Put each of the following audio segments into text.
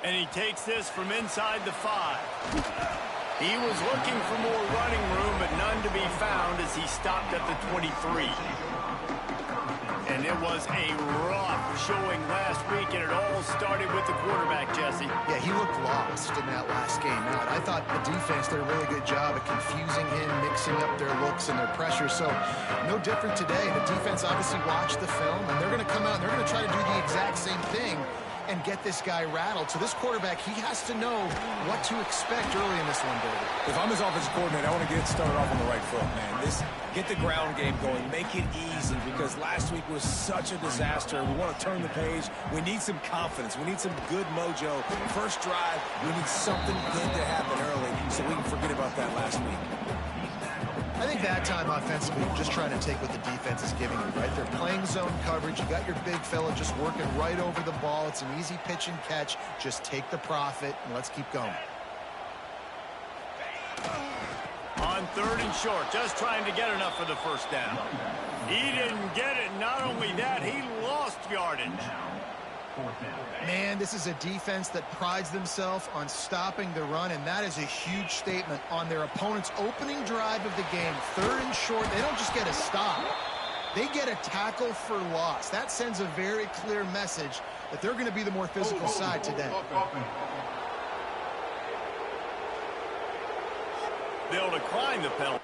And he takes this from inside the 5. He was looking for more running room, but none to be found as he stopped at the 23. And it was a rough showing last week, and it all started with the quarterback, Jesse. Yeah, he looked lost in that last game out. I thought the defense did a really good job of confusing him, mixing up their looks and their pressure. So no different today. The defense obviously watched the film, and they're going to come out and they're going to try to do the exact same thing and get this guy rattled. So this quarterback, he has to know what to expect early in this one, David. If I'm his offensive coordinator, I want to get started off on the right foot, man. Get the ground game going. Make it easy, because last week was such a disaster. We want to turn the page. We need some confidence. We need some good mojo. First drive, we need something good to happen early so we can forget about that last week. I think that time offensively, you're just trying to take what the defense is giving you, right? They're playing zone coverage. You got your big fella just working right over the ball. It's an easy pitch and catch. Just take the profit, and let's keep going. On 3rd and short, just trying to get enough for the first down. He didn't get it. Not only that, he lost yardage. Man, this is a defense that prides themselves on stopping the run, and that is a huge statement on their opponent's opening drive of the game. 3rd and short, they don't just get a stop. They get a tackle for loss. That sends a very clear message that they're going to be the more physical side today. They'll decline the penalty.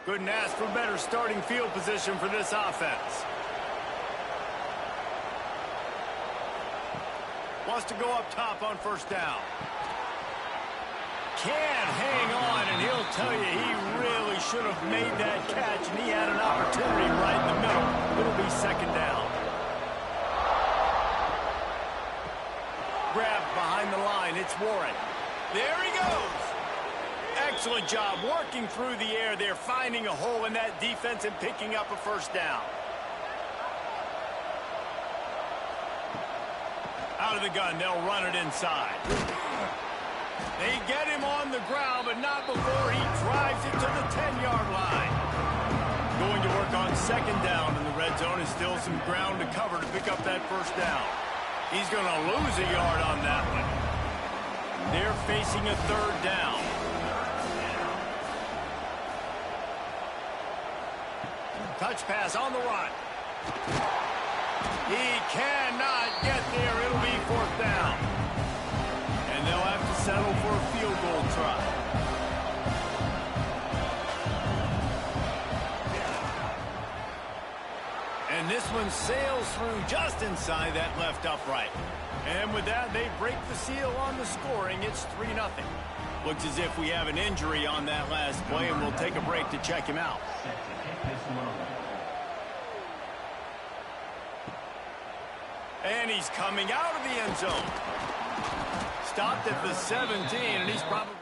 Couldn't ask for better starting field position for this offense. Wants to go up top on 1st down. Can't hang on, and he'll tell you he really should have made that catch, and he had an opportunity right in the middle. It'll be 2nd down. Grab behind the line. It's Warren. There he goes. Excellent job working through the air there, finding a hole in that defense and picking up a 1st down. Out of the gun, they'll run it inside. They get him on the ground, but not before he drives it to the 10-yard line. Going to work on 2nd down in the red zone, is still some ground to cover to pick up that 1st down. He's going to lose a yard on that one. They're facing a 3rd down. Touch pass on the run. He cannot get there. It'll be 4th down. And they'll have to settle for a field goal try. And this one sails through just inside that left upright. And with that, they break the seal on the scoring. It's 3-0. Looks as if we have an injury on that last play, and we'll take a break to check him out. And he's coming out of the end zone. Stopped at the 17, and he's probably...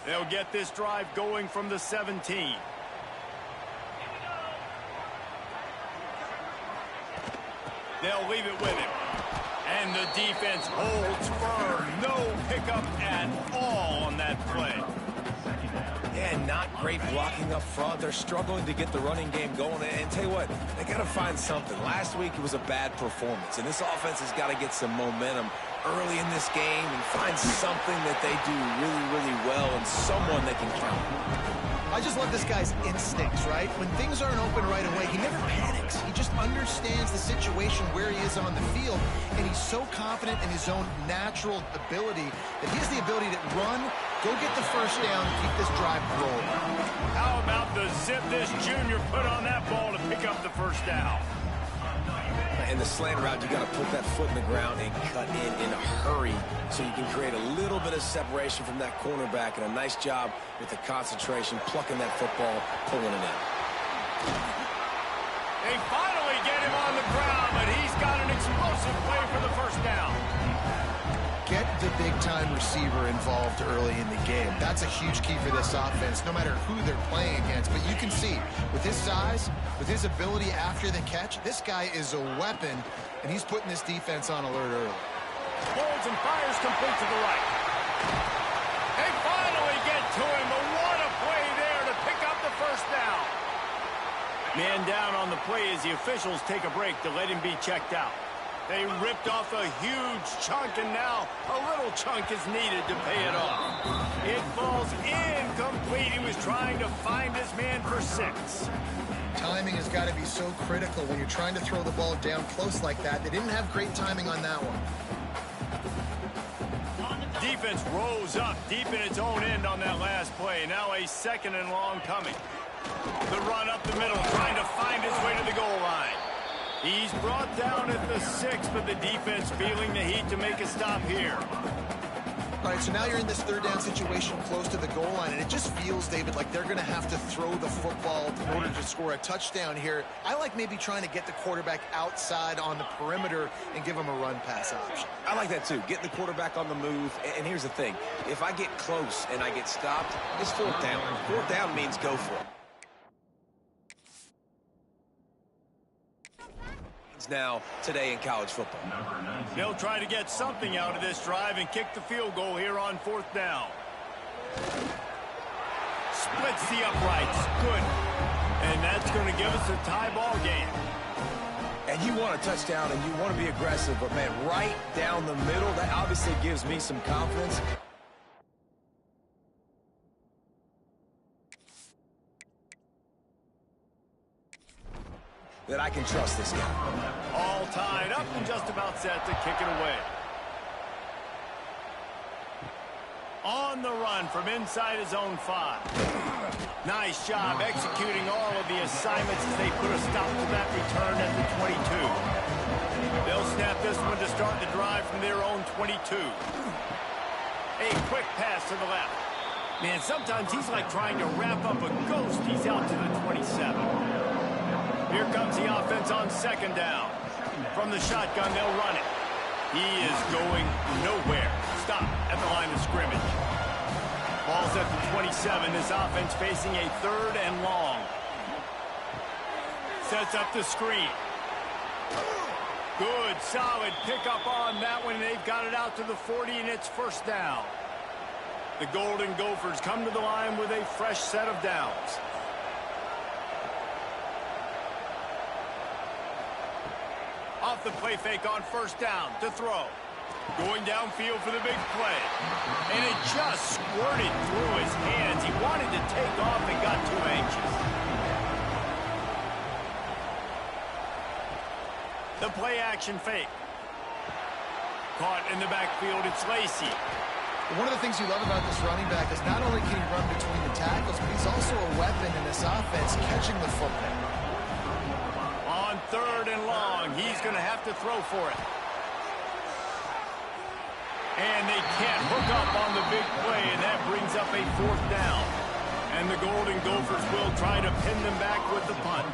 They'll get this drive going from the 17. They'll leave it with him. And the defense holds firm. No pickup at all on that play. Yeah, not great blocking up front. They're struggling to get the running game going. And tell you what, they got to find something. Last week it was a bad performance, and this offense has got to get some momentum early in this game and find something that they do really, really well and someone they can count on. I just love this guy's instincts, right? When things aren't open right away, he never panics. He just understands the situation where he is on the field, and he's so confident in his own natural ability that he has the ability to run, go get the 1st down, and keep this drive rolling. How about the zip this junior put on that ball to pick up the 1st down? In the slant route, you got to put that foot in the ground and cut in a hurry so you can create a little bit of separation from that cornerback, and a nice job with the concentration, plucking that football, pulling it in. They finally get him on the ground, but he's got an explosive play for the 1st down. Get the big-time receiver involved early in the game. That's a huge key for this offense, no matter who they're playing against. But you can see, with his size, with his ability after the catch, this guy is a weapon, and he's putting this defense on alert early. Holds and fires complete to the right. They finally get to him, but what a play there to pick up the first down. Man down on the play as the officials take a break to let him be checked out. They ripped off a huge chunk, and now a little chunk is needed to pay it off. It falls incomplete. He was trying to find his man for 6. Timing has got to be so critical when you're trying to throw the ball down close like that. They didn't have great timing on that one. Defense rose up deep in its own end on that last play. Now a 2nd and long coming. The run up the middle, trying to find his way to the goal line. He's brought down at the 6, but the defense feeling the heat to make a stop here. All right, so now you're in this 3rd down situation close to the goal line, and it just feels, David, like they're going to have to throw the football in order to score a touchdown here. I like maybe trying to get the quarterback outside on the perimeter and give him a run-pass option. I like that, too. Getting the quarterback on the move. And here's the thing. If I get close and I get stopped, it's 4th down. 4th down means go for it. Now today in college football. They'll try to get something out of this drive and kick the field goal here on 4th down. Splits the uprights. Good. And that's going to give us a tie ball game. And you want a touchdown and you want to be aggressive, but man, right down the middle, that obviously gives me some confidence. That I can trust this guy. All tied up and just about set to kick it away. On the run from inside his own 5. Nice job executing all of the assignments as they put a stop to that return at the 22. They'll snap this one to start the drive from their own 22. A quick pass to the left. Man, sometimes he's like trying to wrap up a ghost. He's out to the 27. Here comes the offense on 2nd down. From the shotgun, they'll run it. He is going nowhere. Stop at the line of scrimmage. Ball's at the 27. This offense facing a 3rd and long. Sets up the screen. Good, solid pickup on that one. They've got it out to the 40, and it's 1st down. The Golden Gophers come to the line with a fresh set of downs. Off the play fake on 1st down to throw. Going downfield for the big play. And it just squirted through his hands. He wanted to take off and got too anxious. The play action fake. Caught in the backfield, it's Lacey. One of the things you love about this running back is not only can he run between the tackles, but he's also a weapon in this offense, catching the football. On 3rd and long, he's going to have to throw for it. And they can't hook up on the big play, and that brings up a 4th down. And the Golden Gophers will try to pin them back with the punt.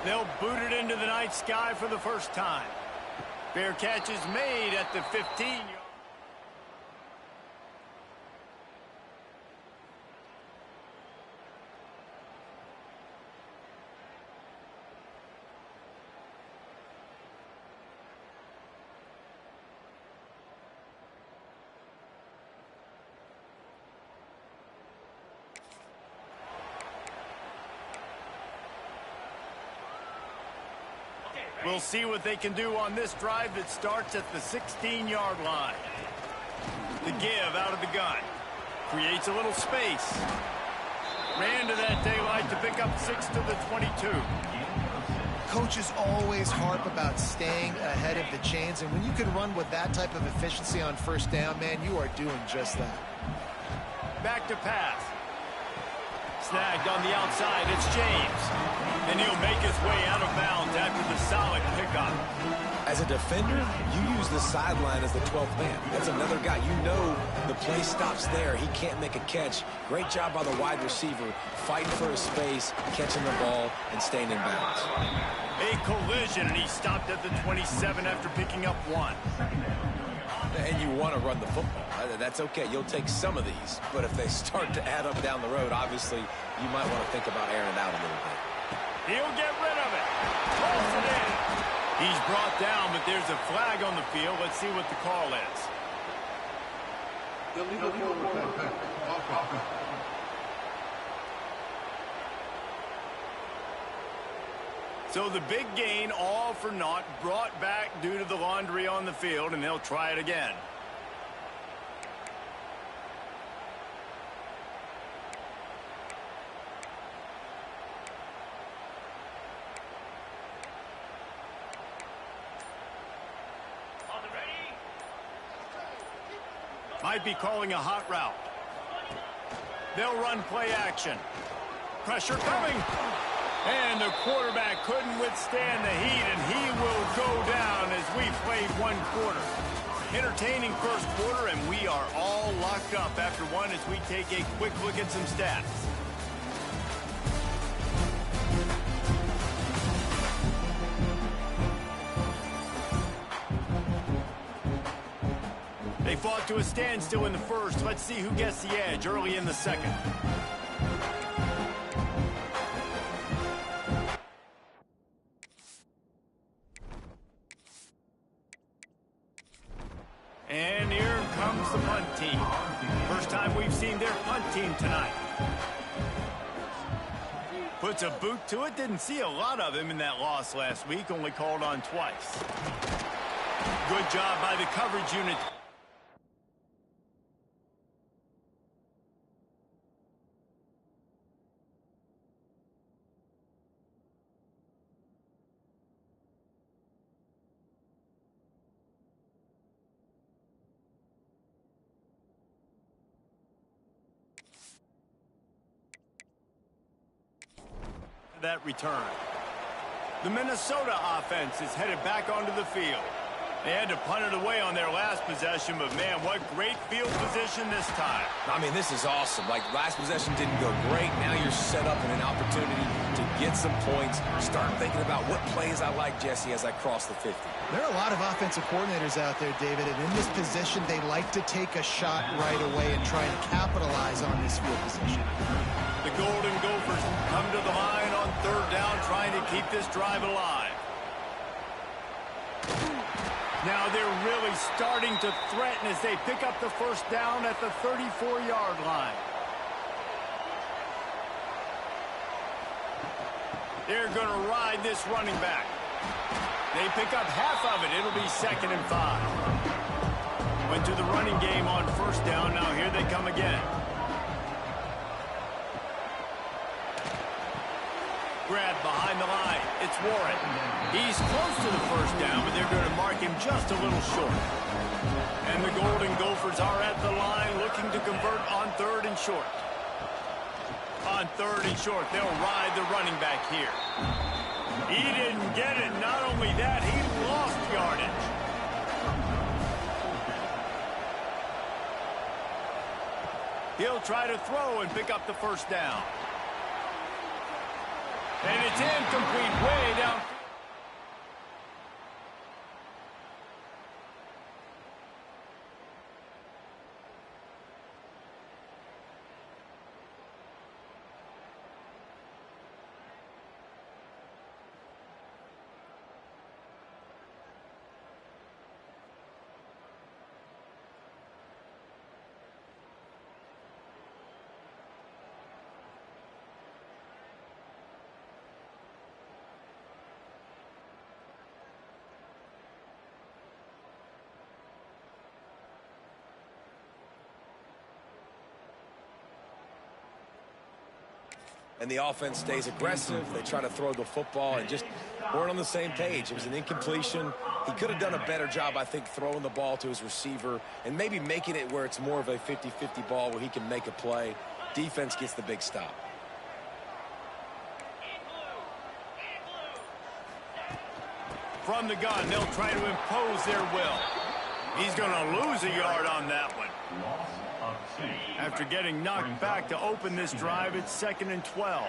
They'll boot it into the night sky for the first time. Fair catch is made at the 15-yard. We'll see what they can do on this drive that starts at the 16-yard line. The give out of the gun. Creates a little space. Ran to that daylight to pick up 6 to the 22. Coaches always harp about staying ahead of the chains, and when you can run with that type of efficiency on 1st down, man, you are doing just that. Back to pass. Snagged on the outside, it's James. And he'll make his way out of bounds after the solid pickup. As a defender, you use the sideline as the 12th man. That's another guy. You know the play stops there. He can't make a catch. Great job by the wide receiver, fighting for his space, catching the ball, and staying in bounds. A collision, and he stopped at the 27 after picking up 1. And you want to run the football. That's okay. You'll take some of these. But if they start to add up down the road, obviously, you might want to think about airing it out a little bit. He'll get rid of it. Throws it in. He's brought down, but there's a flag on the field. Let's see what the call is. So the big gain, all for naught, brought back due to the laundry on the field, and they'll try it again. Might be calling a hot route. They'll run play action. Pressure coming. And the quarterback couldn't withstand the heat, and he will go down as we played one quarter. Entertaining first quarter, and we are all locked up after one as we take a quick look at some stats. They fought to a standstill in the first. Let's see who gets the edge early in the second. And here comes the punt team. First time we've seen their punt team tonight. Puts a boot to it. Didn't see a lot of him in that loss last week. Only called on twice. Good job by the coverage unit. That return. The Minnesota offense is headed back onto the field. They had to punt it away on their last possession, but man, what great field position this time. I mean, this is awesome. Like, last possession didn't go great. Now you're set up in an opportunity to get some points. Start thinking about what plays I like, Jesse, as I cross the 50. There are a lot of offensive coordinators out there, David, and in this position, they like to take a shot right away and try and capitalize on this field position. The Golden Gophers come to the line on third down, trying to keep this drive alive. Now they're really starting to threaten as they pick up the first down at the 34-yard line. They're going to ride this running back. They pick up half of it. It'll be 2nd and 5. Went to the running game on first down. Now here they come again. Grab behind the line. It's Warren. He's close to the first down, but they're going to mark him just a little short. And the Golden Gophers are at the line looking to convert on 3rd and short. On 3rd and short, they'll ride the running back here. He didn't get it. Not only that, he lost yardage. He'll try to throw and pick up the first down. And it's incomplete, way down. And the offense stays aggressive. They try to throw the football and just weren't on the same page. It was an incompletion. He could have done a better job, I think, throwing the ball to his receiver and maybe making it where it's more of a 50-50 ball where he can make a play. Defense gets the big stop. From the gun, they'll try to impose their will. He's going to lose a yard on that one. After getting knocked back to open this drive, it's 2nd and 12.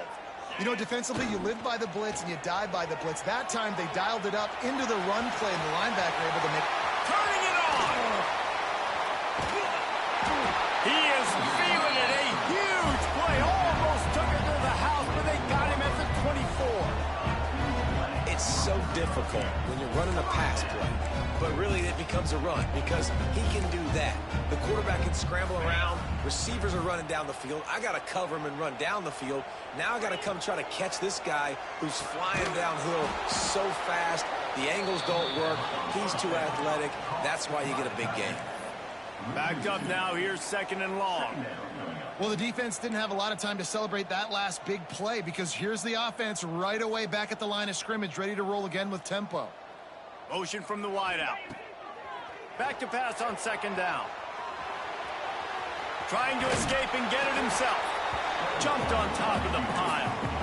You know, defensively, you live by the blitz and you die by the blitz. That time, they dialed it up into the run play, and the linebacker able to make... Turning it on! so difficult when you're running a pass play. But really, it becomes a run because he can do that. The quarterback can scramble around. Receivers are running down the field. I got to cover him and run down the field. Now I got to come try to catch this guy who's flying downhill so fast. The angles don't work. He's too athletic. That's why you get a big gain. Backed up now. Here's 2nd and long. Well, the defense didn't have a lot of time to celebrate that last big play because here's the offense right away back at the line of scrimmage, ready to roll again with tempo. Motion from the wideout. Back to pass on 2nd down. Trying to escape and get it himself. Jumped on top of the pile.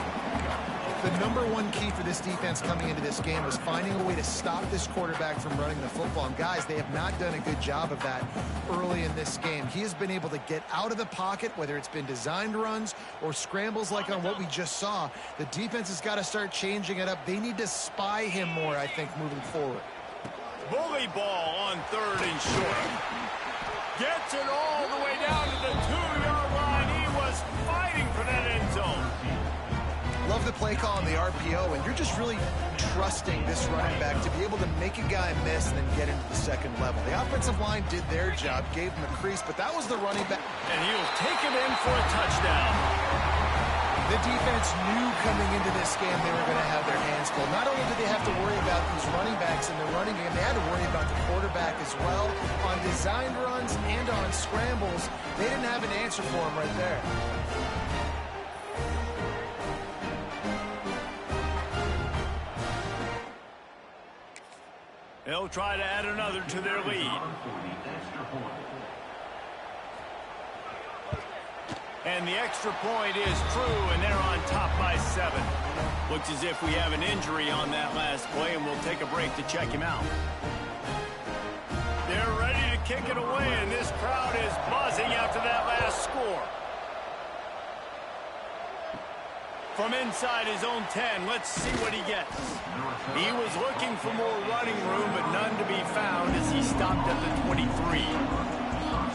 The #1 key for this defense coming into this game was finding a way to stop this quarterback from running the football. And guys, they have not done a good job of that early in this game. He has been able to get out of the pocket, whether it's been designed runs or scrambles like on what we just saw. The defense has got to start changing it up. They need to spy him more, I think, moving forward. Bully ball on 3rd and short. Gets it all the way down to the 2-yard line. He was fighting for that end zone. Love the play call on the RPO, and you're just really trusting this running back to be able to make a guy miss and then get into the 2nd level. The offensive line did their job, gave him a crease, but that was the running back. And he'll take it in for a touchdown. The defense knew coming into this game they were going to have their hands full. Not only did they have to worry about these running backs in the running game, they had to worry about the quarterback as well. On designed runs and on scrambles, they didn't have an answer for him right there. They'll try to add another to their lead. And the extra point is true, and they're on top by 7. Looks as if we have an injury on that last play, and we'll take a break to check him out. They're ready to kick it away, and this crowd is buzzing after that last score. From inside his own 10, let's see what he gets. He was looking for more running room, but none to be found as he stopped at the 23.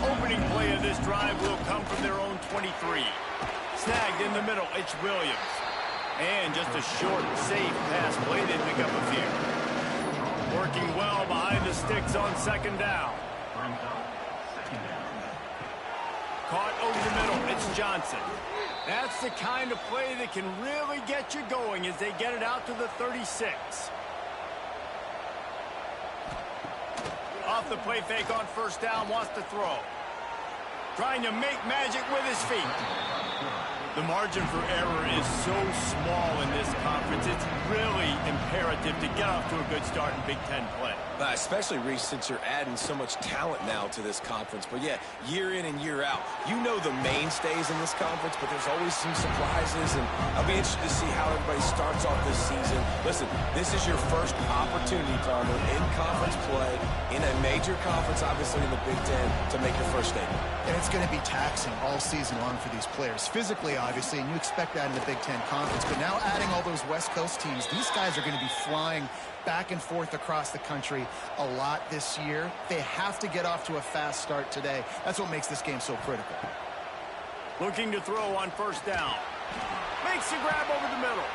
Opening play of this drive will come from their own 23. Snagged in the middle, it's Williams. And just a short, safe pass play, they pick up a few. Working well behind the sticks on 2nd down. Caught over the middle, it's Johnson. That's the kind of play that can really get you going as they get it out to the 36. Off the play fake on 1st down, wants to throw. Trying to make magic with his feet. The margin for error is so small in this conference, it's really imperative to get off to a good start in Big Ten play. Especially, Reese, since you're adding so much talent now to this conference. But, yeah, year in and year out, you know the mainstays in this conference, but there's always some surprises, and I'll be interested to see how everybody starts off this season. Listen, this is your first opportunity, Palmer, in conference play, in a major conference, obviously in the Big Ten, to make your first statement. And it's going to be taxing all season long for these players. Physically, obviously, and you expect that in the Big Ten Conference. But now adding all those West Coast teams, these guys are going to be flying back and forth across the country a lot this year. They have to get off to a fast start today. That's what makes this game so critical. Looking to throw on 1st down. Makes the grab over the middle.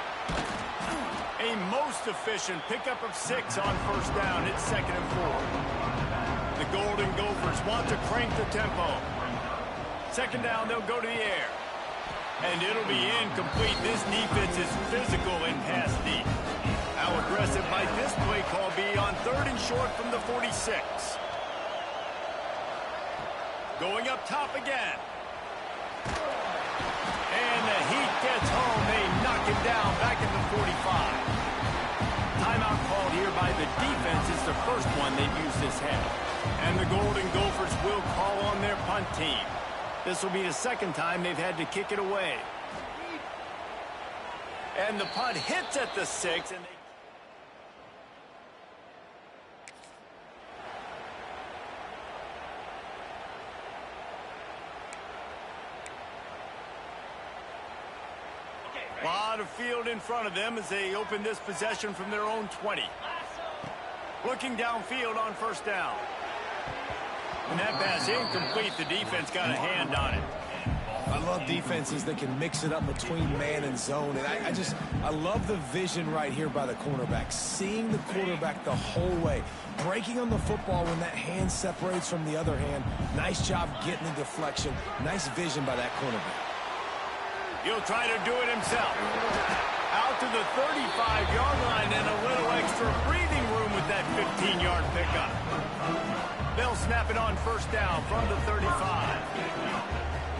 A most efficient pickup of 6 on 1st down. It's 2nd and 4. The Golden Gophers want to crank the tempo. 2nd down, they'll go to the air. And it'll be incomplete. This defense is physical and pass deep. How aggressive might this play call be on 3rd and short from the 46? Going up top again. And the heat gets home. They knock him down back at the 45. Timeout called here by the defense is the first one they've used this half. And the Golden Gophers will call on their punt team. This will be the 2nd time they've had to kick it away. And the punt hits at the 6. And a lot of field in front of them as they open this possession from their own 20. Looking downfield on 1st down. And that pass incomplete. The defense got a hand on it. I love defenses that can mix it up between man and zone, and I love the vision right here by the cornerback, seeing the quarterback the whole way, breaking on the football when that hand separates from the other hand. Nice job getting the deflection. Nice vision by that cornerback. He'll try to do it himself. Out to the 35-yard line and a little extra breathing room with that 15-yard pickup. They'll snap it on first down from the 35.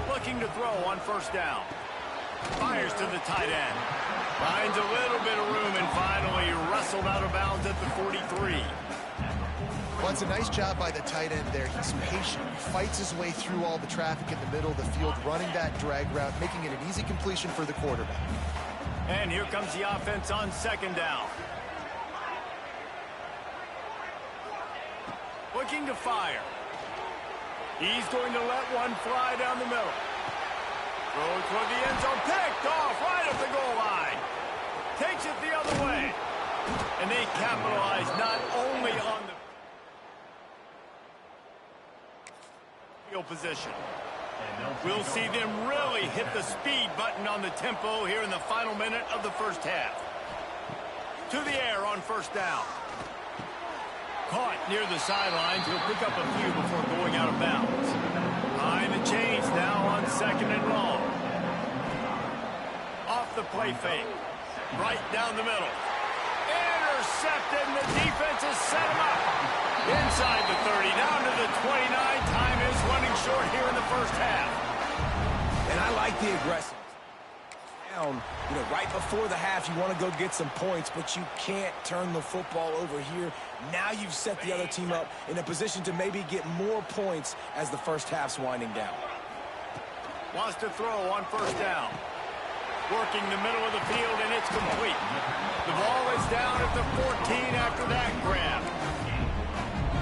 Looking to throw on first down. Fires to the tight end. Finds a little bit of room and finally wrestled out of bounds at the 43. Well, it's a nice job by the tight end there. He's patient. He fights his way through all the traffic in the middle of the field, running that drag route, making it an easy completion for the quarterback. And here comes the offense on second down. Looking to fire. He's going to let one fly down the middle. Throws toward the end zone. Picked off right at the goal line. Takes it the other way. And they capitalize not only on the field position. We'll see them really hit the speed button on the tempo here in the final minute of the first half. To the air on first down. Caught near the sidelines. He'll pick up a few before going out of bounds. Behind the chains now on second and long. Off the play fake. Right down the middle. Intercepted, and the defense has set him up. Inside the 30, down to the 29. Time is running short here in the first half. And I like the aggressiveness. Right before the half, you want to go get some points, but you can't turn the football over here. Now you've set the other team up in a position to maybe get more points as the first half's winding down. Wants to throw on first down. Working the middle of the field, and it's complete. The ball is down at the 14 after that grab.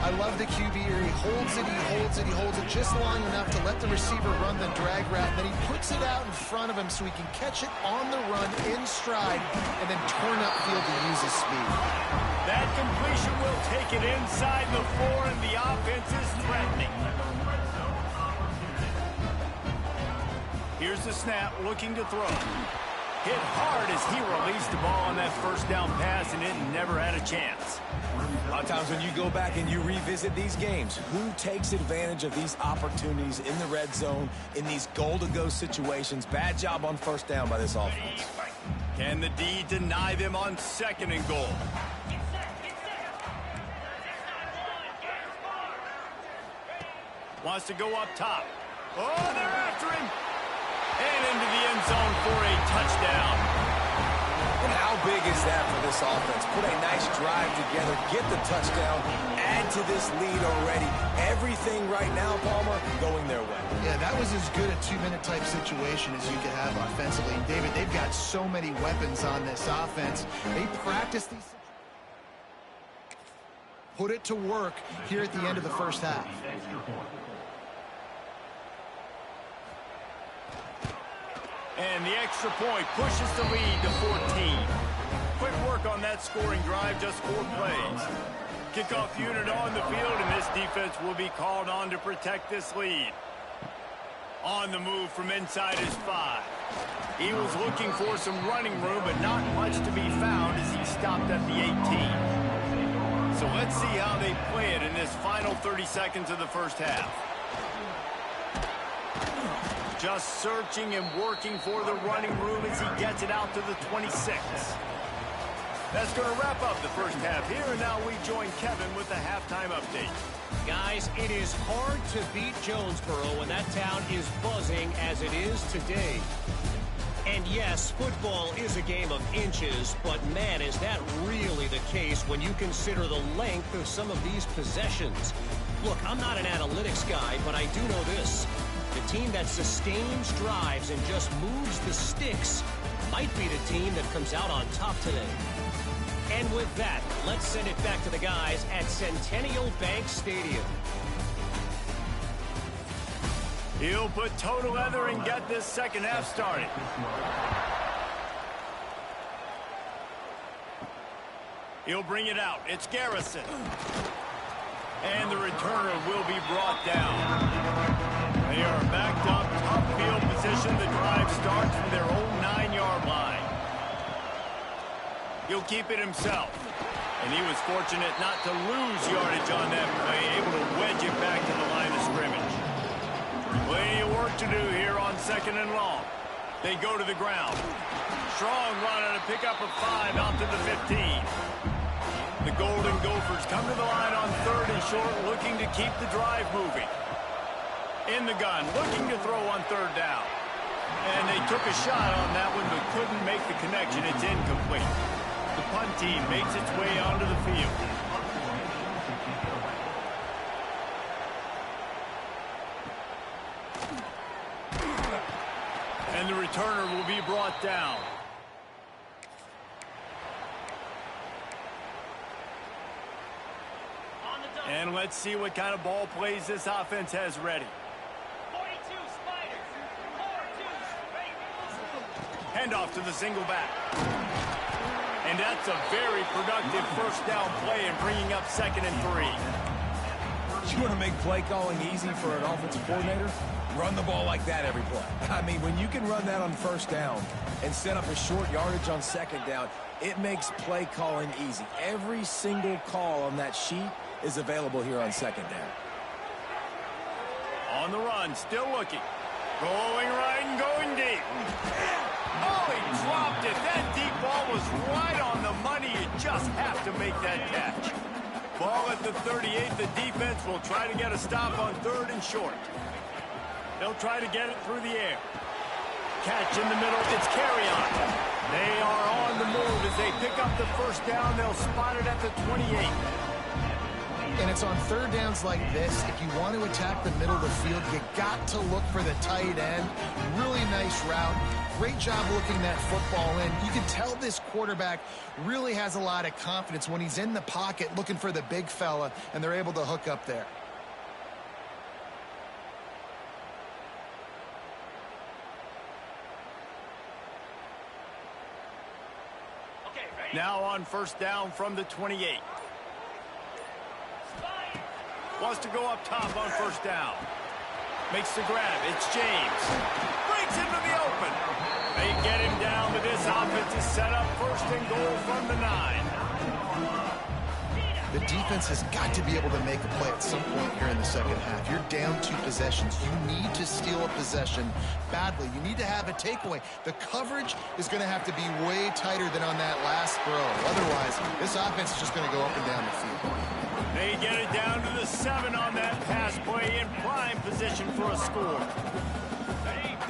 I love the QB here. He holds it, he holds it, he holds it just long enough to let the receiver run the drag route. And then he puts it out in front of him so he can catch it on the run in stride and then turn upfield to use his speed. That completion will take it inside the 4, and the offense is threatening. Here's the snap, looking to throw. Hit hard as he released the ball on that first down pass, and it never had a chance. A lot of times when you go back and you revisit these games, who takes advantage of these opportunities in the red zone, in these goal-to-go situations? Bad job on first down by this offense. Can the D deny them on second and goal? Wants to go up top. Oh, they're after him. And into the end zone for a touchdown. And how big is that for this offense? Put a nice drive together, get the touchdown, add to this lead already. Everything right now, Palmer, going their way. Yeah, that was as good a 2-minute type situation as you could have offensively. And David, they've got so many weapons on this offense. They practice these. Put it to work here at the end of the first half. And the extra point pushes the lead to 14. Quick work on that scoring drive, just 4 plays. Kickoff unit on the field, and this defense will be called on to protect this lead. On the move from inside his 5. He was looking for some running room, but not much to be found as he stopped at the 18. So let's see how they play it in this final 30 seconds of the first half. Just searching and working for the running room as he gets it out to the 26. That's going to wrap up the first half here, and now we join Kevin with the halftime update. Guys, it is hard to beat Jonesboro when that town is buzzing as it is today. And yes, football is a game of inches, but man, is that really the case when you consider the length of some of these possessions. Look, I'm not an analytics guy, but I do know this. The team that sustains drives and just moves the sticks might be the team that comes out on top today. And with that, let's send it back to the guys at Centennial Bank Stadium. He'll put toe to leather and get this second half started. He'll bring it out. It's Garrison. And the returner will be brought down. They are backed up, top field position. The drive starts from their own 9-yard line. He'll keep it himself. And he was fortunate not to lose yardage on that play, able to wedge it back to the line of scrimmage. Plenty of work to do here on 2nd and long. They go to the ground. Strong run on a pickup of 5 out to the 15. The Golden Gophers come to the line on 3rd and short, looking to keep the drive moving. In the gun, looking to throw on 3rd down. And they took a shot on that one, but couldn't make the connection. It's incomplete. The punt team makes its way onto the field. And the returner will be brought down. And let's see what kind of ball plays this offense has ready. 42 Spiders. 4-2 Handoff to the single back. And that's a very productive first down play and bringing up 2nd and 3. You want to make play calling easy for an offensive coordinator? Run the ball like that every play. I mean, when you can run that on 1st down and set up a short yardage on 2nd down, it makes play calling easy. Every single call on that sheet is available here on 2nd down. On the run, still looking. Going right and going deep. Oh, he dropped it. That deep ball was right on the money. You just have to make that catch. Ball at the 38. The defense will try to get a stop on 3rd and short. They'll try to get it through the air. Catch in the middle. It's carry on. They are on the move as they pick up the first down. They'll spot it at the 28. And it's on 3rd downs like this. If you want to attack the middle of the field, you got to look for the tight end. Really nice route. Great job looking that football in. You can tell this quarterback really has a lot of confidence when he's in the pocket looking for the big fella, and they're able to hook up there. Okay, ready? Now on 1st down from the 28. Wants to go up top on 1st down. Makes the grab. It's James. Breaks into the open. They get him down, but this offense is set up 1st and goal from the 9. The defense has got to be able to make a play at some point here in the 2nd half. You're down 2 possessions. You need to steal a possession badly. You need to have a takeaway. The coverage is going to have to be way tighter than on that last throw. Otherwise, this offense is just going to go up and down the field. They get it down to the 7 on that pass play in prime position for a score.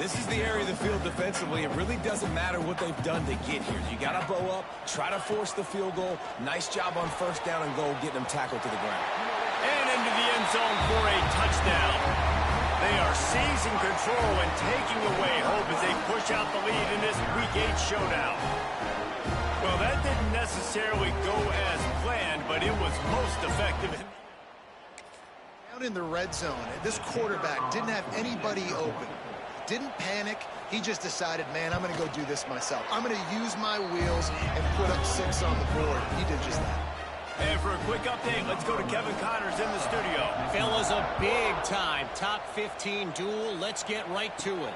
This is the area of the field defensively. It really doesn't matter what they've done to get here. You got to bow up, try to force the field goal. Nice job on 1st down and goal, getting them tackled to the ground. And into the end zone for a touchdown. They are seizing control and taking away hope as they push out the lead in this Week 8 showdown. Well, that didn't necessarily go as planned, but it was most effective. Down in the red zone, this quarterback didn't have anybody open. Didn't panic. He just decided, man, I'm going to go do this myself. I'm going to use my wheels and put up 6 on the board. He did just that. And for a quick update, let's go to Kevin Connors in the studio. Fellas, a big-time top 15 duel. Let's get right to it.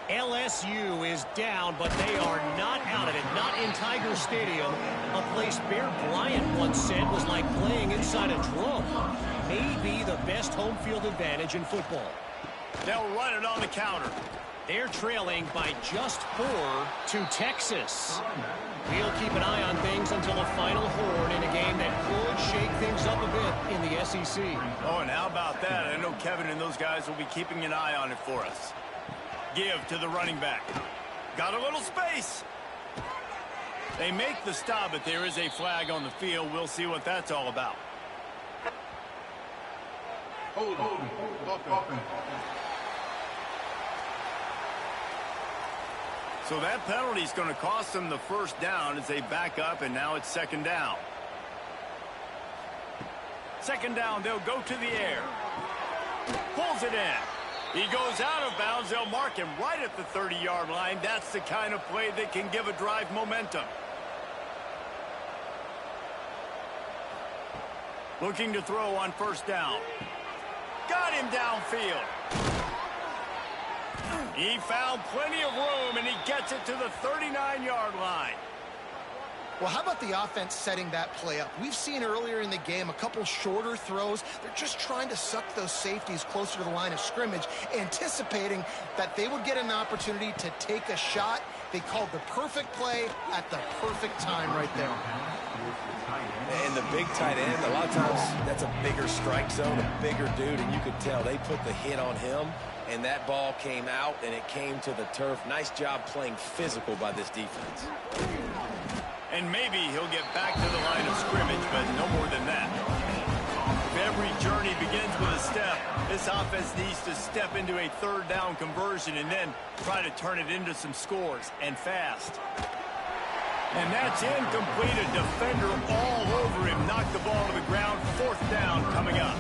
LSU is down, but they are not out of it. Not in Tiger Stadium, a place Bear Bryant once said was like playing inside a drum. Maybe the best home field advantage in football. They'll run it on the counter. They're trailing by just 4 to Texas. We'll keep an eye on things until the final horn in a game that could shake things up a bit in the SEC. Oh, and how about that? I know Kevin and those guys will be keeping an eye on it for us. Give to the running back. Got a little space. They make the stop, but there is a flag on the field. We'll see what that's all about. Hold on. So that penalty is going to cost them the first down as they back up, and now it's 2nd down. 2nd down, they'll go to the air. Pulls it in. He goes out of bounds. They'll mark him right at the 30-yard line. That's the kind of play that can give a drive momentum. Looking to throw on first down. Got him downfield. He found plenty of room, and he gets it to the 39-yard line. Well, how about the offense setting that play up? We've seen earlier in the game a couple shorter throws. They're just trying to suck those safeties closer to the line of scrimmage, anticipating that they would get an opportunity to take a shot. They called the perfect play at the perfect time right there. And the big tight end, a lot of times that's a bigger strike zone, a bigger dude, and you could tell they put the hit on him, and that ball came out, and it came to the turf. Nice job playing physical by this defense. And maybe he'll get back to the line of scrimmage, but no more than that. If every journey begins with a step, this offense needs to step into a third down conversion and then try to turn it into some scores, and fast. And that's incomplete. A defender all over him. Knocked the ball to the ground. Fourth down coming up.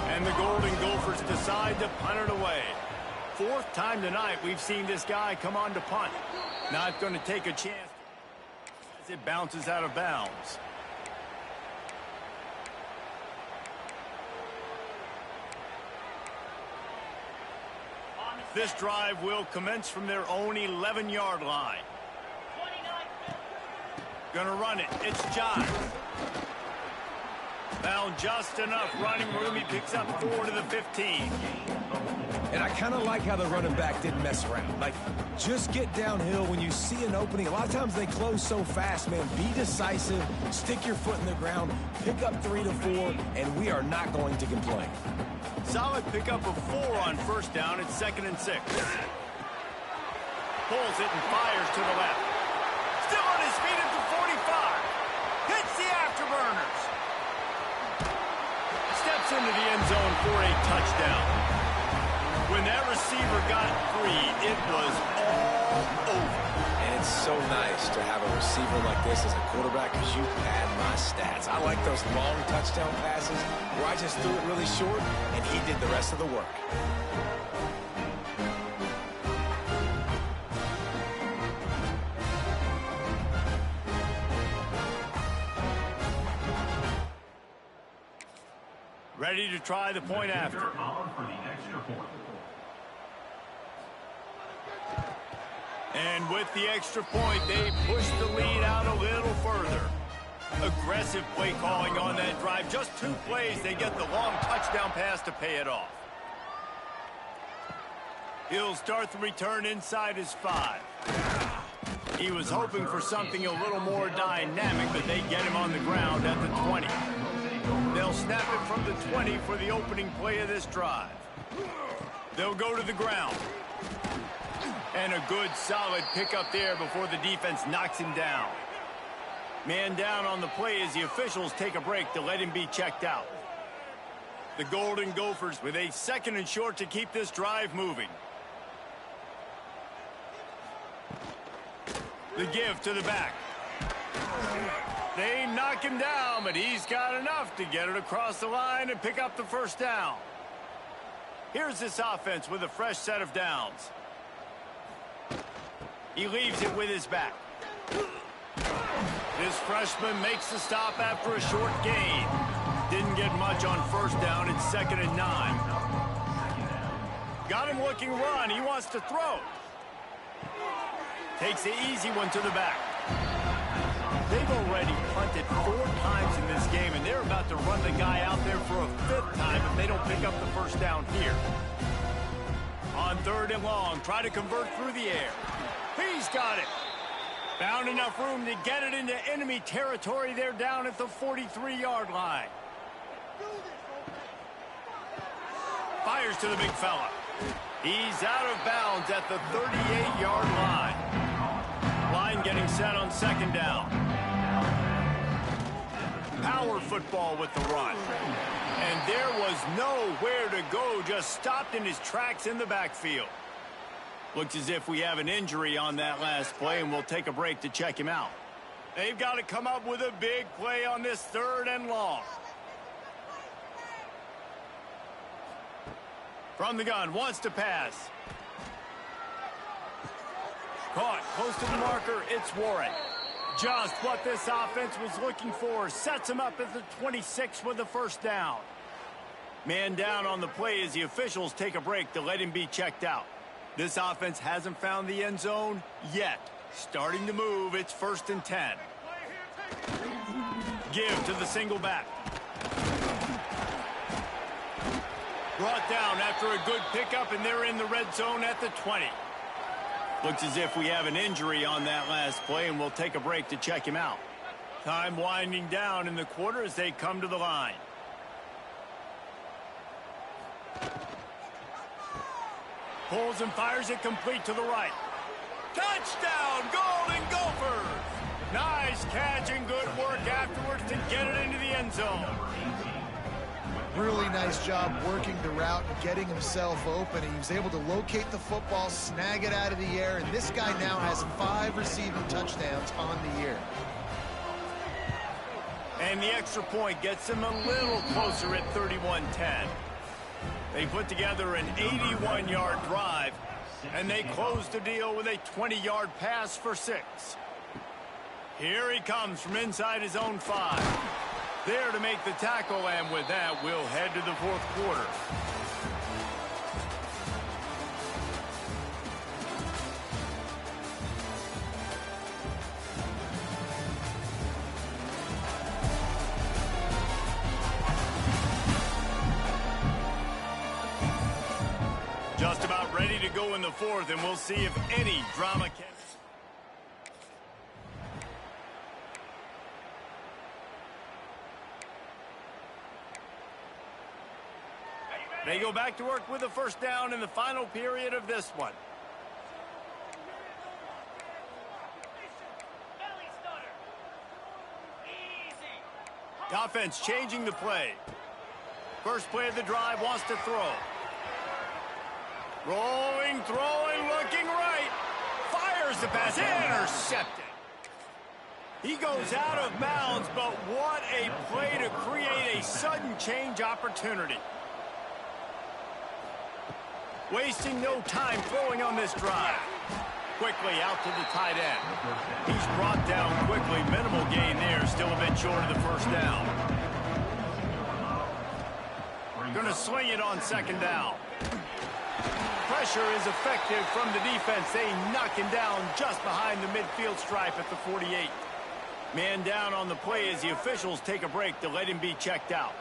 And the Golden Gophers decide to punt it away. Fourth time tonight we've seen this guy come on to punt. Not going to take a chance as it bounces out of bounds. This drive will commence from their own 11-yard line. Gonna run it. It's John. Found just enough running room. He picks up 4 to the 15. And I kind of like how the running back didn't mess around. Like, just get downhill when you see an opening. A lot of times they close so fast, man. Be decisive. Stick your foot in the ground. Pick up 3 to 4, and we are not going to complain. Solid pickup of 4 on first down. It's 2nd and 6. Pulls it and fires to the left. Still on his feet at the 45. Hits the afterburners. Steps into the end zone for a touchdown. When that receiver got free, it was all over. And it's so nice to have a receiver like this as a quarterback because you pad my stats. I like those long touchdown passes where I just threw it really short and he did the rest of the work. Ready to try the point after. And with the extra point, they push the lead out a little further. Aggressive play calling on that drive. Just 2 plays, they get the long touchdown pass to pay it off. He'll start the return inside his 5. He was hoping for something a little more dynamic, but they get him on the ground at the 20. They'll snap it from the 20 for the opening play of this drive. They'll go to the ground. And a good, solid pickup there before the defense knocks him down. Man down on the play as the officials take a break to let him be checked out. The Golden Gophers with a 2nd and short to keep this drive moving. The give to the back. They knock him down, but he's got enough to get it across the line and pick up the first down. Here's this offense with a fresh set of downs. He leaves it with his back. This freshman makes the stop after a short gain. Didn't get much on first down. It's 2nd and 9. Got him looking run. He wants to throw. Takes the easy one to the back. They've already punted 4 times in this game, and they're about to run the guy out there for a 5th time if they don't pick up the first down here. On 3rd and long, try to convert through the air. He's got it. Found enough room to get it into enemy territory. They're down at the 43-yard line. Fires to the big fella. He's out of bounds at the 38-yard line. Line getting set on 2nd down. Power football with the run. And there was nowhere to go, just stopped in his tracks in the backfield. Looks as if we have an injury on that last play, and we'll take a break to check him out. They've got to come up with a big play on this 3rd and long. From the gun, wants to pass. Caught, close to the marker, it's Warren. Just what this offense was looking for. Sets him up at the 26 with the first down. Man down on the play as the officials take a break to let him be checked out. This offense hasn't found the end zone yet. Starting to move, it's 1st and 10. Give to the single back. Brought down after a good pickup, and they're in the red zone at the 20. Looks as if we have an injury on that last play, and we'll take a break to check him out. Time winding down in the quarter as they come to the line. Pulls and fires it complete to the right. Touchdown, Golden Gophers! Nice catch and good work afterwards to get it into the end zone. Really nice job working the route and getting himself open. He was able to locate the football, snag it out of the air, and this guy now has 5 receiving touchdowns on the year. And the extra point gets him a little closer at 31-10. They put together an 81-yard drive, and they close the deal with a 20-yard pass for 6. Here he comes from inside his own 5. There to make the tackle, and with that, we'll head to the 4th quarter. Just about ready to go in the 4th, and we'll see if any drama can... They go back to work with the first down in the final period of this one. Belly stutter. Easy. The offense changing the play. First play of the drive, wants to throw. Rolling, throwing, looking right. Fires the pass, intercepted. He goes out of bounds, but what a play to create a sudden change opportunity. Wasting no time throwing on this drive. Quickly out to the tight end. He's brought down quickly. Minimal gain there. Still a bit short of the first down. Going to sling it on 2nd down. Pressure is effective from the defense. They knock him down just behind the midfield stripe at the 48. Man down on the play as the officials take a break to let him be checked out.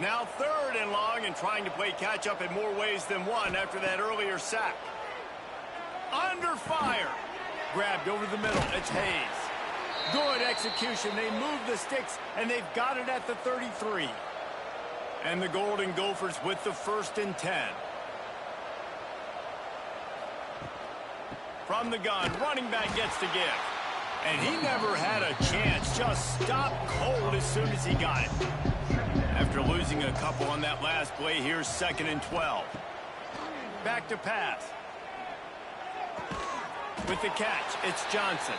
Now 3rd and long, and trying to play catch-up in more ways than one after that earlier sack. Under fire. Grabbed over the middle. It's Hayes. Good execution. They move the sticks, and they've got it at the 33. And the Golden Gophers with the 1st and 10. From the gun, running back gets to give. And he never had a chance. Just stopped cold as soon as he got it. After losing a couple on that last play, here's 2nd and 12. Back to pass. With the catch, it's Johnson.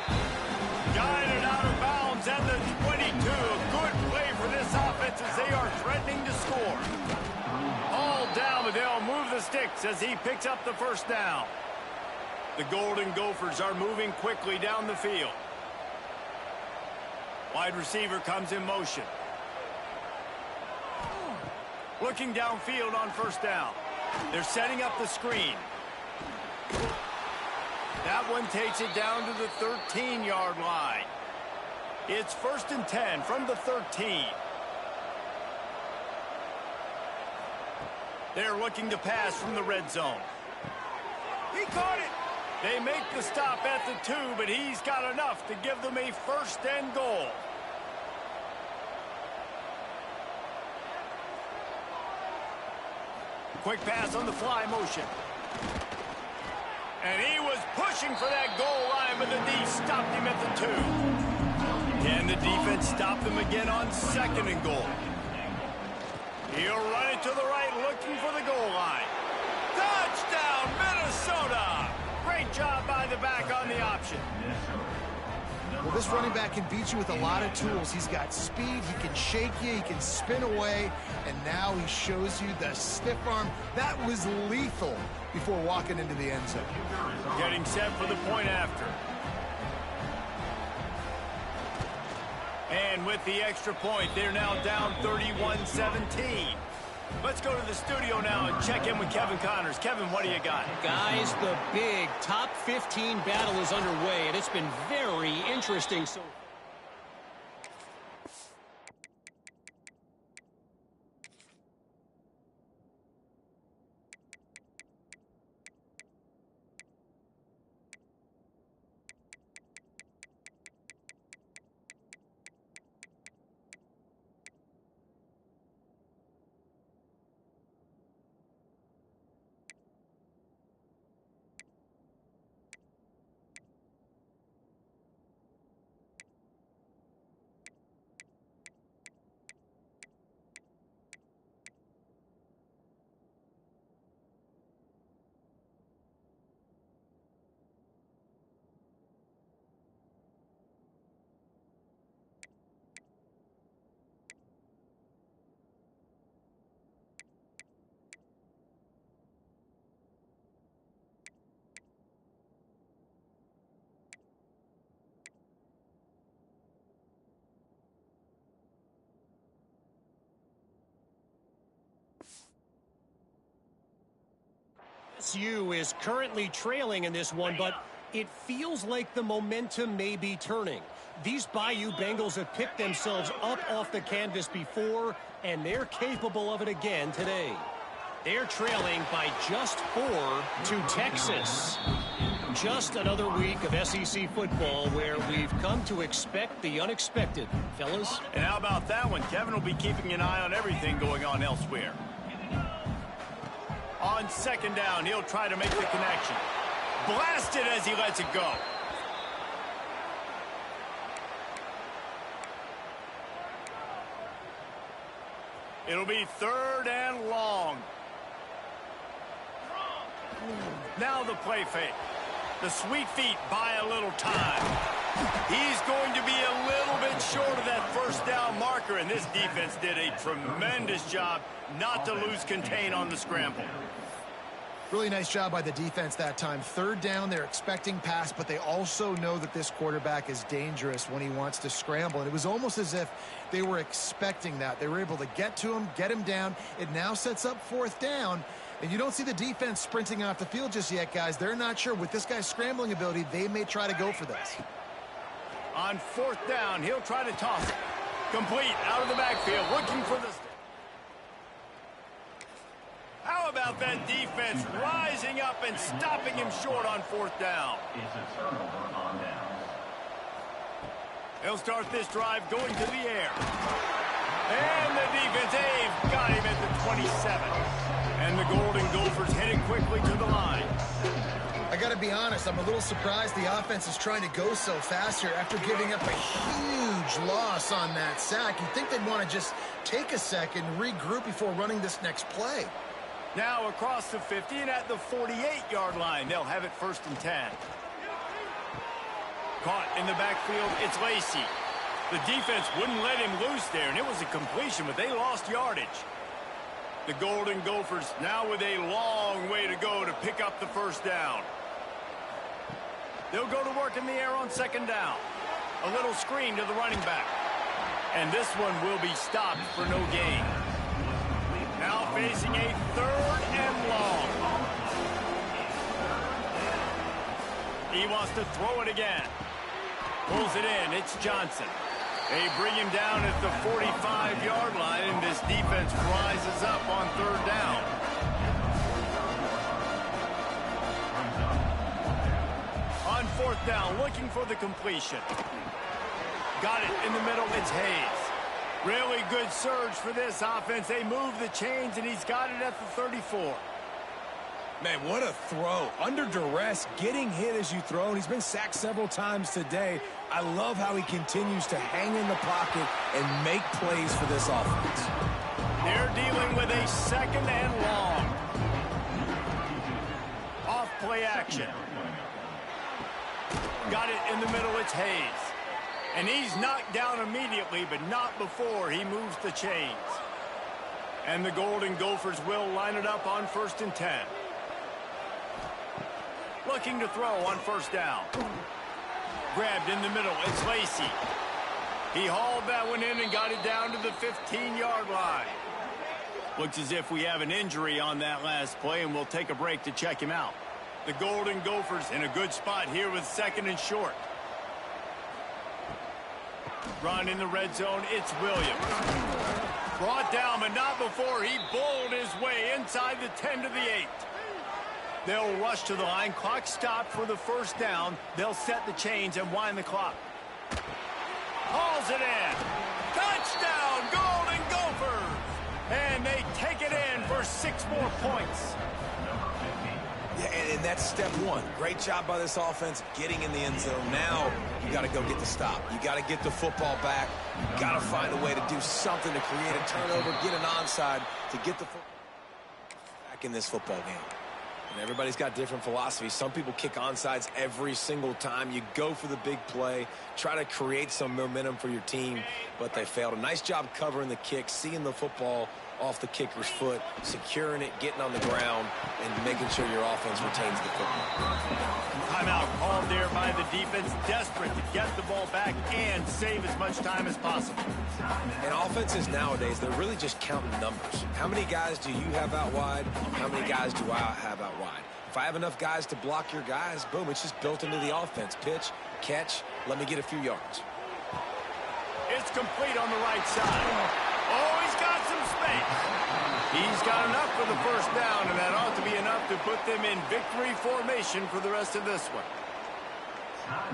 Guided out of bounds at the 22. A good play for this offense as they are threatening to score. All down, but they'll move the sticks as he picks up the first down. The Golden Gophers are moving quickly down the field. Wide receiver comes in motion. Looking downfield on first down. They're setting up the screen. That one takes it down to the 13-yard line. It's 1st and 10 from the 13. They're looking to pass from the red zone. He caught it. They make the stop at the 2, but he's got enough to give them a 1st and goal. Quick pass on the fly motion. And he was pushing for that goal line, but the D stopped him at the 2. And the defense stopped them again on 2nd and goal. He'll run it to the right, looking for the goal line. Touchdown, Minnesota! Great job by the back on the option. Well, this running back can beat you with a lot of tools. He's got speed, he can shake you, he can spin away, and now he shows you the stiff arm. That was lethal before walking into the end zone. Getting set for the point after. And with the extra point, they're now down 31-17. Let's go to the studio now and check in with Kevin Connors. Kevin, what do you got? Guys, the big top 15 battle is underway, and it's been very interesting. So. SU is currently trailing in this one, but it feels like the momentum may be turning. These Bayou Bengals have picked themselves up off the canvas before, and they're capable of it again today. They're trailing by just 4 to Texas. Just another week of SEC football where we've come to expect the unexpected, fellas. And how about that one? Kevin will be keeping an eye on everything going on elsewhere. On second down, he'll try to make the connection. Blasted as he lets it go. It'll be 3rd and long. Now the play fake. The sweet feet buy a little time. He's going to be a little bit short of that first down marker, and this defense did a tremendous job not to lose contain on the scramble. Really nice job by the defense that time. 3rd down, they're expecting pass, but they also know that this quarterback is dangerous when he wants to scramble. And it was almost as if they were expecting that. They were able to get to him, get him down. It now sets up 4th down. And you don't see the defense sprinting off the field just yet, guys. They're not sure. With this guy's scrambling ability, they may try to go for this. On 4th down, he'll try to toss it. Complete out of the backfield, looking for the... How about that defense rising up and stopping him short on 4th down? He'll start this drive going to the air. And the defense, they've got him at the 27. And the Golden Gophers heading quickly to the line. I got to be honest, I'm a little surprised the offense is trying to go so fast here after giving up a huge loss on that sack. You'd think they'd want to just take a second, regroup before running this next play. Now across the 50 and at the 48-yard line. They'll have it 1st and 10. Caught in the backfield, it's Lacey. The defense wouldn't let him loose there, and it was a completion, but they lost yardage. The Golden Gophers now with a long way to go to pick up the 1st down. They'll go to work in the air on 2nd down. A little screen to the running back. And this one will be stopped for no gain. Now facing a 3rd and long. He wants to throw it again. Pulls it in. It's Johnson. They bring him down at the 45-yard line, and this defense rises up on 3rd down. On 4th down, looking for the completion. Got it in the middle. It's Hayes. Really good surge for this offense. They move the chains, and he's got it at the 34. Man, what a throw. Under duress, getting hit as you throw, and he's been sacked several times today. I love how he continues to hang in the pocket and make plays for this offense. They're dealing with a 2nd and long. Off play action. Got it in the middle. It's Hayes. And he's knocked down immediately, but not before he moves the chains. And the Golden Gophers will line it up on 1st and 10. Looking to throw on 1st down. Grabbed in the middle. It's Lacey. He hauled that one in and got it down to the 15-yard line. Looks as if we have an injury on that last play, and we'll take a break to check him out. The Golden Gophers in a good spot here with 2nd and short. Run in the red zone, it's Williams. Brought down, but not before he bowled his way inside the 10 to the 8. They'll rush to the line. Clock stopped for the first down. They'll set the chains and wind the clock. Hauls it in. Touchdown, Golden Gophers! And they take it in for 6 more points. Yeah, and that's step 1. Great job by this offense getting in the end zone. Now you got to go get the stop. You got to get the football back. You got to find a way to do something to create a turnover, get an onside to get the football back in this football game. And everybody's got different philosophies. Some people kick onsides every single time. You go for the big play, try to create some momentum for your team, but they failed. A nice job covering the kick, seeing the football off the kicker's foot, securing it, getting on the ground, and making sure your offense retains the football. Timeout called there by the defense, desperate to get the ball back and save as much time as possible. And offenses nowadays, they're really just counting numbers. How many guys do you have out wide? How many guys do I have out wide? If I have enough guys to block your guys, boom, it's just built into the offense. Pitch, catch, let me get a few yards. It's complete on the right side. Oh, he's got some space. He's got enough for the first down, and that ought to be enough to put them in victory formation for the rest of this one.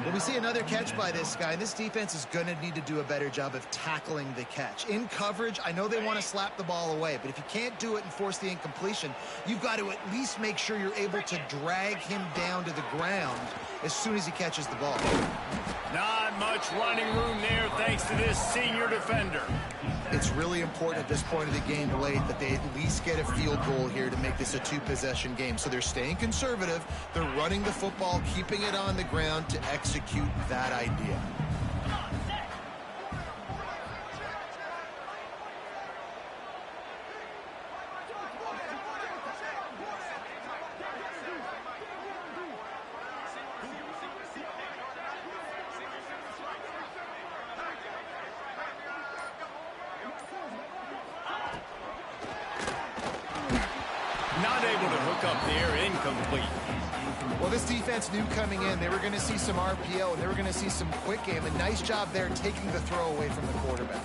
Well, we see another catch by this guy. This defense is going to need to do a better job of tackling the catch. In coverage, I know they want to slap the ball away, but if you can't do it and force the incompletion, you've got to at least make sure you're able to drag him down to the ground as soon as he catches the ball. Not much running room there thanks to this senior defender. It's really important at this point of the game late that they at least get a field goal here to make this a 2-possession game. So they're staying conservative. They're running the football, keeping it on the ground to execute that idea. Not able to hook up there, incomplete. Well, this defense knew coming in they were going to see some RPO and they were going to see some quick game. A nice job there taking the throw away from the quarterback.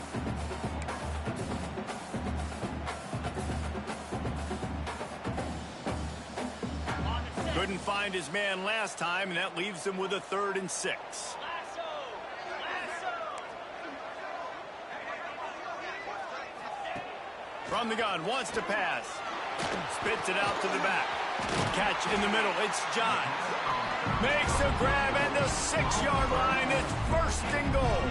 Couldn't find his man last time, and that leaves him with a 3rd and 6. From the gun, wants to pass. Spits it out to the back. Catch in the middle, it's John. Makes a grab at the 6-yard line. It's 1st and goal.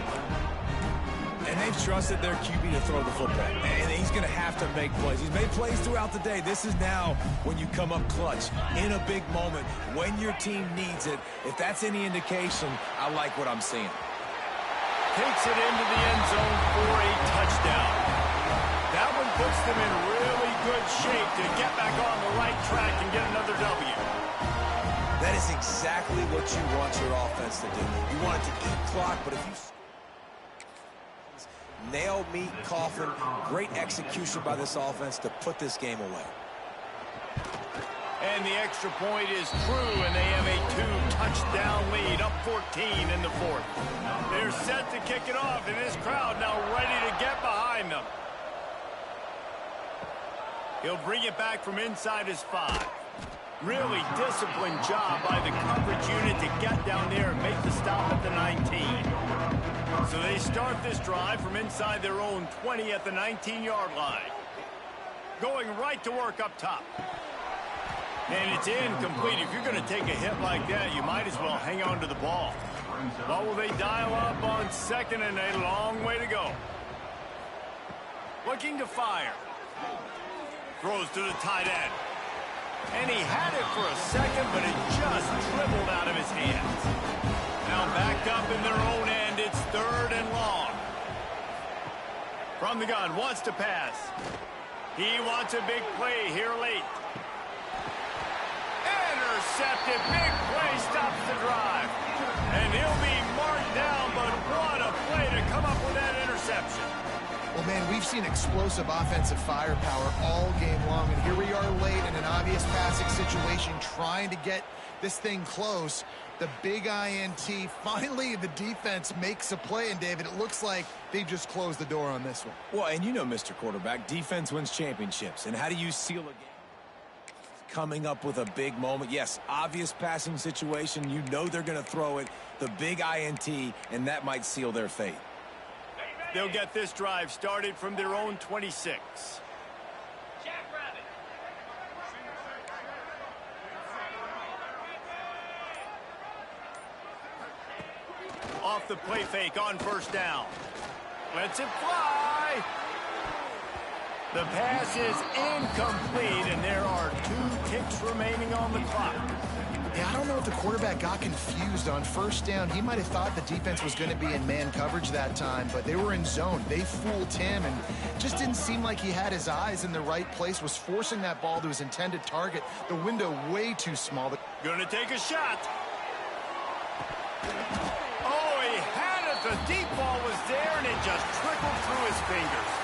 And they've trusted their QB to throw the football. And he's going to have to make plays. He's made plays throughout the day. This is now when you come up clutch in a big moment when your team needs it. If that's any indication, I like what I'm seeing. Takes it into the end zone for a touchdown. That one puts them in really good shape to get back on the right track and get another W. That is exactly what you want your offense to do. You want it to eat clock, but if you nail, meet, coffin, great execution by this offense to put this game away. And the extra point is true, and they have a 2-touchdown lead, up 14 in the 4th. They're set to kick it off, and this crowd now ready to get behind them. He'll bring it back from inside his 5. Really disciplined job by the coverage unit to get down there and make the stop at the 19. So they start this drive from inside their own 20 at the 19-yard line. Going right to work up top. And it's incomplete. If you're going to take a hit like that, you might as well hang on to the ball. What will they dial up on 2nd and a long way to go? Looking to fire. Throws to the tight end. And he had it for a second, but it just dribbled out of his hands. Now backed up in their own end, it's 3rd and long. From the gun, wants to pass. He wants a big play here late. Intercepted, big play, stops the drive. And he'll be marked down, but what a play to come come up with that interception. Well, man, we've seen explosive offensive firepower all game long, and here we are late in an obvious passing situation trying to get this thing close. The big INT, finally the defense makes a play, and David, it looks like they just closed the door on this one. Well, and you know, Mr. Quarterback, defense wins championships. And how do you seal a game? Coming up with a big moment. Yes, obvious passing situation. You know they're going to throw it. The big INT, and that might seal their fate. They'll get this drive started from their own 26. Jackrabbit. Off the play fake on first down. Lets it fly. The pass is incomplete, and there are 2 ticks remaining on the clock. Yeah, I don't know if the quarterback got confused on first down. He might have thought the defense was going to be in man coverage that time, but they were in zone. They fooled him, and just didn't seem like he had his eyes in the right place, was forcing that ball to his intended target. The window way too small. Gonna take a shot. Oh, he had it. The deep ball was there, and it just trickled through his fingers.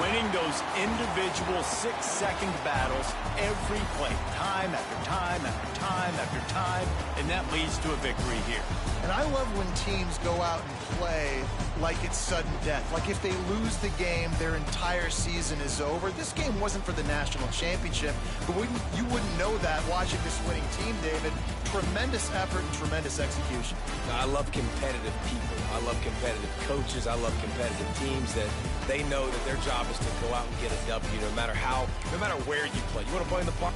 Winning those individual 6-second battles every play, time after time after time after time, and that leads to a victory here. And I love when teams go out and play like it's sudden death. Like if they lose the game, their entire season is over. This game wasn't for the national championship, but you wouldn't know that watching this winning team, David. Tremendous effort and tremendous execution. I love competitive people. I love competitive coaches. I love competitive teams that they know that their job is to go out and get a W no matter where you play. You want to play in the park?